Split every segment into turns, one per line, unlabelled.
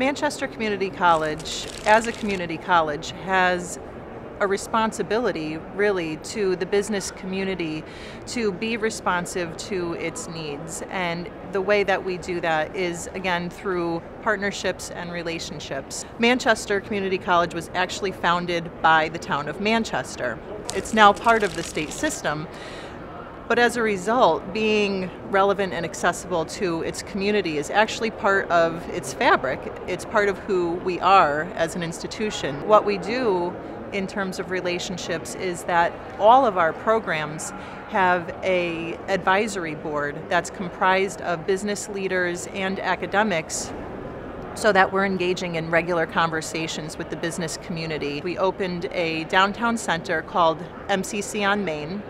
Manchester Community College, as a community college, has a responsibility really to the business community to be responsive to its needs. And the way that we do that is, again, through partnerships and relationships. Manchester Community College was actually founded by the town of Manchester. It's now part of the state system. But as a result, being relevant and accessible to its community is actually part of its fabric. It's part of who we are as an institution. What we do in terms of relationships is that all of our programs have an advisory board that's comprised of business leaders and academics, so that we're engaging in regular conversations with the business community. We opened a downtown center called MCC on Main.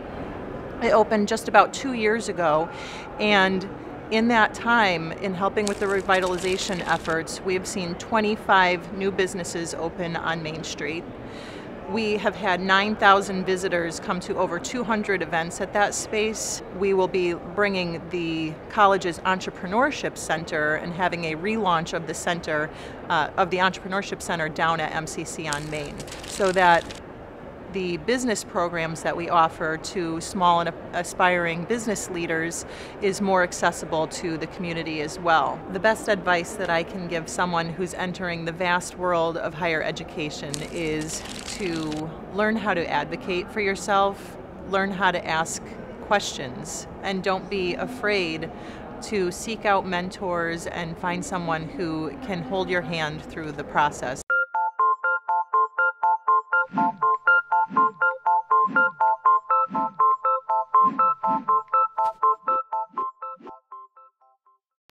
It opened just about 2 years ago, and in that time, in helping with the revitalization efforts, we have seen 25 new businesses open on Main Street. We have had 9,000 visitors come to over 200 events at that space. We will be bringing the college's Entrepreneurship Center and having a relaunch of the center, of the Entrepreneurship Center down at MCC on Main, so that the business programs that we offer to small and aspiring business leaders is more accessible to the community as well. The best advice that I can give someone who's entering the vast world of higher education is to learn how to advocate for yourself, learn how to ask questions, and don't be afraid to seek out mentors and find someone who can hold your hand through the process.